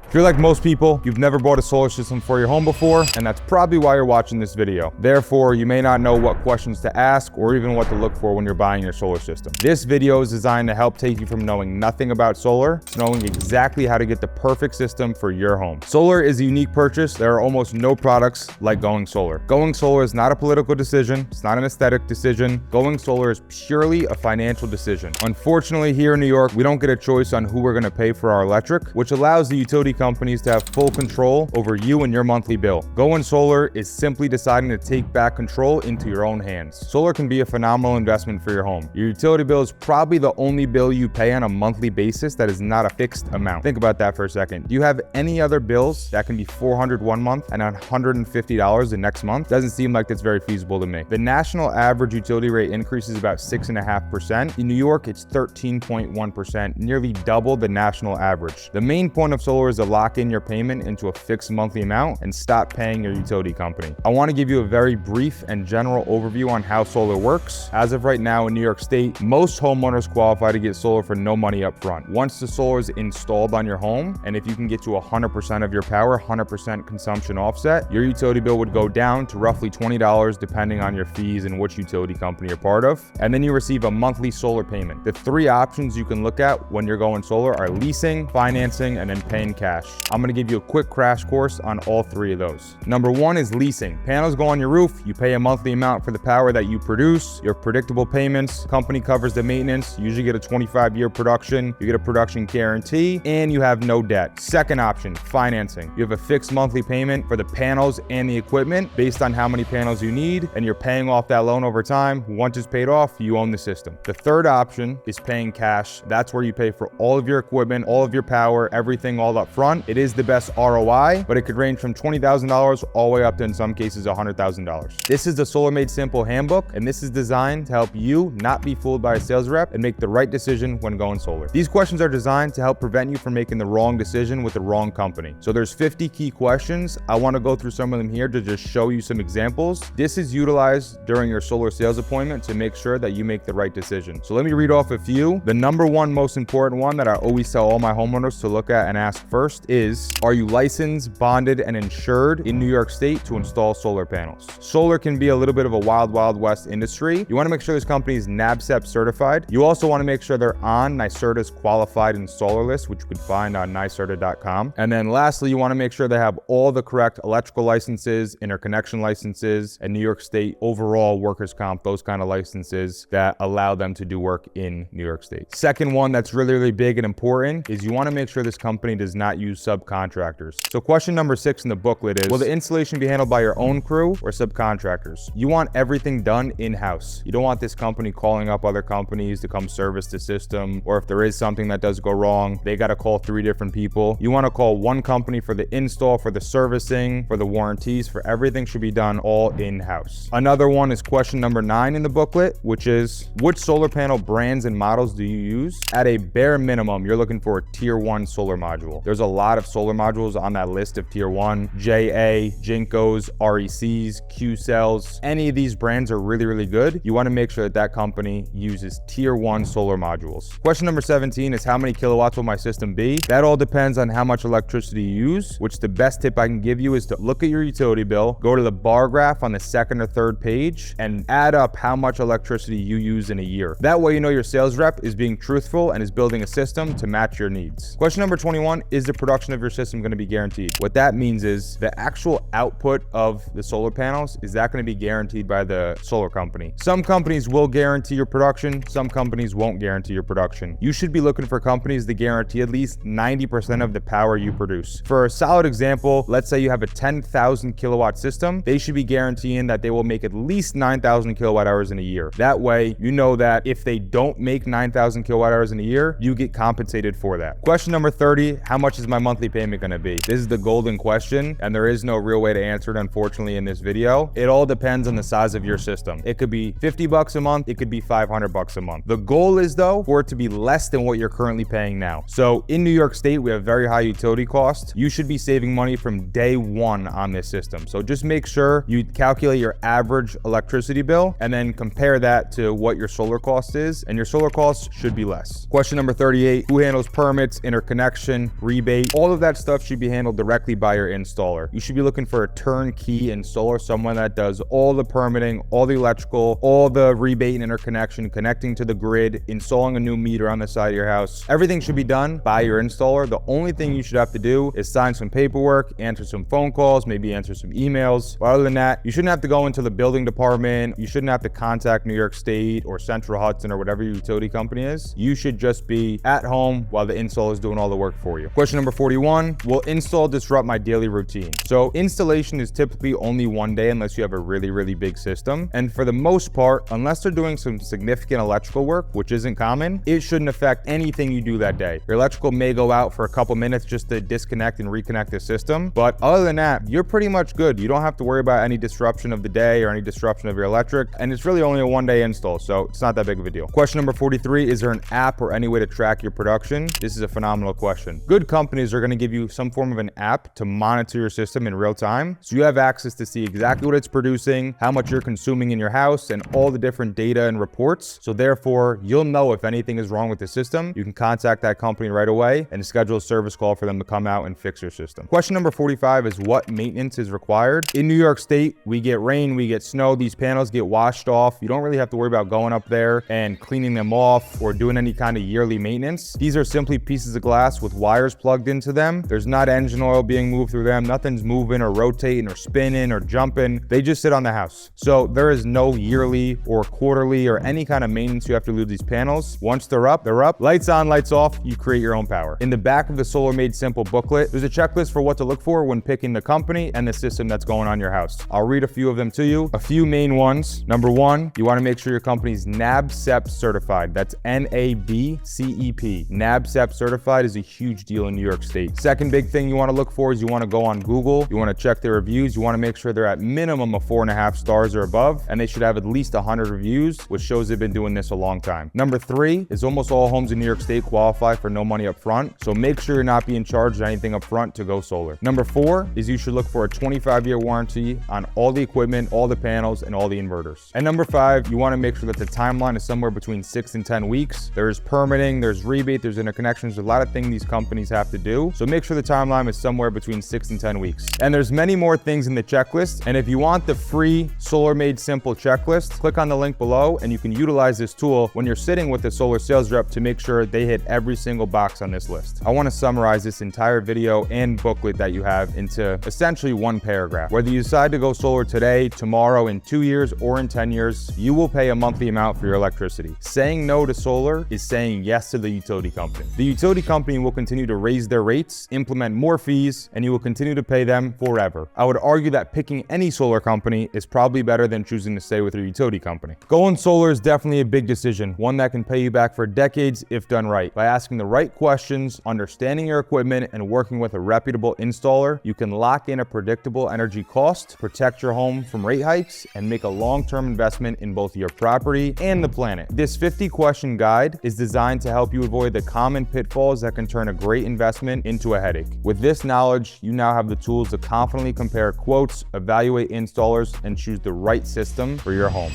If you're like most people, you've never bought a solar system for your home before, and that's probably why you're watching this video. Therefore, you may not know what questions to ask or even what to look for when you're buying your solar system. This video is designed to help take you from knowing nothing about solar to knowing exactly how to get the perfect system for your home. Solar is a unique purchase. There are almost no products like going solar. Going solar is not a political decision. It's not an aesthetic decision. Going solar is purely a financial decision. Unfortunately, here in New York, we don't get a choice on who we're going to pay for our electric, which allows the utility companies to have full control over you and your monthly bill. Going solar is simply deciding to take back control into your own hands. Solar can be a phenomenal investment for your home. Your utility bill is probably the only bill you pay on a monthly basis that is not a fixed amount. Think about that for a second. Do you have any other bills that can be $400 one month and $150 the next month? Doesn't seem like that's very feasible to me. The national average utility rate increase is about 6.5%. In New York, it's 13.1%, nearly double the national average. The main point of solar is to lock in your payment into a fixed monthly amount and stop paying your utility company. I want to give you a very brief and general overview on how solar works. As of right now in New York State, most homeowners qualify to get solar for no money up front. Once the solar is installed on your home, and if you can get to 100% of your power, 100% consumption offset, your utility bill would go down to roughly $20 depending on your fees and which utility company you're part of. And then you receive a monthly solar payment. The three options you can look at when you're going solar are leasing, financing, and then paying cash. I'm going to give you a quick crash course on all three of those. Number one is leasing. Panels go on your roof. You pay a monthly amount for the power that you produce. Your predictable payments. Company covers the maintenance. You usually get a 25-year production. You get a production guarantee, and you have no debt. Second option, financing. You have a fixed monthly payment for the panels and the equipment based on how many panels you need, and you're paying off that loan over time. Once it's paid off, you own the system. The third option is paying cash. That's where you pay for all of your equipment, all of your power, everything all up front. It is the best ROI, but it could range from $20,000 all the way up to, in some cases, $100,000. This is the Solar Made Simple handbook, and this is designed to help you not be fooled by a sales rep and make the right decision when going solar. These questions are designed to help prevent you from making the wrong decision with the wrong company. So there's 50 key questions. I want to go through some of them here to just show you some examples. This is utilized during your solar sales appointment to make sure that you make the right decision. So let me read off a few. The number one most important one that I always tell all my homeowners to look at and ask first is, are you licensed, bonded, and insured in New York State to install solar panels? Solar can be a little bit of a wild west industry. You want to make sure this company is NABCEP certified. You also want to make sure they're on NYSERDA's qualified installer list, which you could find on NYSERDA.com. And then lastly, you want to make sure they have all the correct electrical licenses, interconnection licenses, and New York State overall workers' comp, those kind of licenses that allow them to do work in New York State. Second one that's really big and important is you want to make sure this company does not use subcontractors. So question number 6 in the booklet is, will the installation be handled by your own crew or subcontractors? You want everything done in-house. You don't want this company calling up other companies to come service the system, or if there is something that does go wrong, they got to call 3 different people. You want to call one company for the install, for the servicing, for the warranties, for everything should be done all in-house. Another one is question number 9 in the booklet, which is, which solar panel brands and models do you use? At a bare minimum, you're looking for a tier 1 solar module. There's a lot of solar modules on that list of tier 1, JA, Jinkos, RECs, Q cells. Any of these brands are really good. You want to make sure that that company uses tier 1 solar modules. Question number 17 is, how many kilowatts will my system be? That all depends on how much electricity you use, which the best tip I can give you is to look at your utility bill, go to the bar graph on the second or third page, and add up how much electricity you use in a year. That way you know your sales rep is being truthful and is building a system to match your needs. Question number 21, is the production of your system going to be guaranteed? What that means is the actual output of the solar panels, is that going to be guaranteed by the solar company? Some companies will guarantee your production, some companies won't guarantee your production. You should be looking for companies that guarantee at least 90% of the power you produce. For a solid example, let's say you have a 10,000 kilowatt system, they should be guaranteeing that they will make at least 9,000 kilowatt hours in a year. That way, you know that if they don't make 9,000 kilowatt hours in a year, you get compensated for that. Question number 30, how much is my monthly payment going to be? This is the golden question, and there is no real way to answer it, unfortunately, in this video. It all depends on the size of your system. It could be $50 a month, it could be $500 a month. The goal is, though, for it to be less than what you're currently paying now. So in New York State, we have very high utility costs. You should be saving money from day one on this system. So just make sure you calculate your average electricity bill and then compare that to what your solar cost is, and your solar costs should be less. Question number 38, who handles permits, interconnection, rebate, rebate, all of that stuff should be handled directly by your installer. You should be looking for a turnkey installer, someone that does all the permitting, all the electrical, all the rebate and interconnection, connecting to the grid, installing a new meter on the side of your house. Everything should be done by your installer. The only thing you should have to do is sign some paperwork, answer some phone calls, maybe answer some emails. But other than that, you shouldn't have to go into the building department. You shouldn't have to contact New York State or Central Hudson or whatever your utility company is. You should just be at home while the installer is doing all the work for you. Question number 41, will install disrupt my daily routine? So installation is typically only one day unless you have a really big system. And for the most part, unless they're doing some significant electrical work, which isn't common, it shouldn't affect anything you do that day. Your electrical may go out for a couple minutes just to disconnect and reconnect the system. But other than that, you're pretty much good. You don't have to worry about any disruption of the day or any disruption of your electric. And it's really only a one-day install, so it's not that big of a deal. Question number 43, is there an app or any way to track your production? This is a phenomenal question. Good companies are going to give you some form of an app to monitor your system in real time. So you have access to see exactly what it's producing, how much you're consuming in your house, and all the different data and reports. So therefore, you'll know if anything is wrong with the system. You can contact that company right away and schedule a service call for them to come out and fix your system. Question number 45 is what maintenance is required? In New York State, we get rain, we get snow, these panels get washed off. You don't really have to worry about going up there and cleaning them off or doing any kind of yearly maintenance. These are simply pieces of glass with wires plugged into them. There's not engine oil being moved through them. Nothing's moving or rotating or spinning or jumping. They just sit on the house. So there is no yearly or quarterly or any kind of maintenance you have to do these panels. Once they're up, they're up. Lights on, lights off, you create your own power. In the back of the Solar Made Simple booklet, there's a checklist for what to look for when picking the company and the system that's going on your house. I'll read a few of them to you. A few main ones. Number one, you want to make sure your company's NABCEP certified. That's NABCEP. NABCEP certified is a huge deal in New York State. Second big thing you want to look for is you want to go on Google. You want to check their reviews. You want to make sure they're at minimum of 4.5 stars or above, and they should have at least 100 reviews, which shows they've been doing this a long time. Number three is almost all homes in New York State qualify for no money up front, so make sure you're not being charged anything up front to go solar. Number four is you should look for a 25-year warranty on all the equipment, all the panels, and all the inverters. And number five, you want to make sure that the timeline is somewhere between 6 and 10 weeks. There's permitting, there's rebate, there's interconnections, there's a lot of things these companies have to do. So make sure the timeline is somewhere between 6 and 10 weeks. And there's many more things in the checklist. And if you want the free Solar Made Simple checklist, click on the link below and you can utilize this tool when you're sitting with the solar sales rep to make sure they hit every single box on this list. I want to summarize this entire video and booklet that you have into essentially one paragraph. Whether you decide to go solar today, tomorrow, in 2 years, or in 10 years, you will pay a monthly amount for your electricity. Saying no to solar is saying yes to the utility company. The utility company will continue to raise their rates, implement more fees, and you will continue to pay them forever. I would argue that picking any solar company is probably better than choosing to stay with your utility company. Going solar is definitely a big decision, one that can pay you back for decades if done right. By asking the right questions, understanding your equipment, and working with a reputable installer, you can lock in a predictable energy cost, protect your home from rate hikes, and make a long-term investment in both your property and the planet. This 50-question guide is designed to help you avoid the common pitfalls that can turn a great investment into a headache. With this knowledge, you now have the tools to confidently compare quotes, evaluate installers, and choose the right system for your home.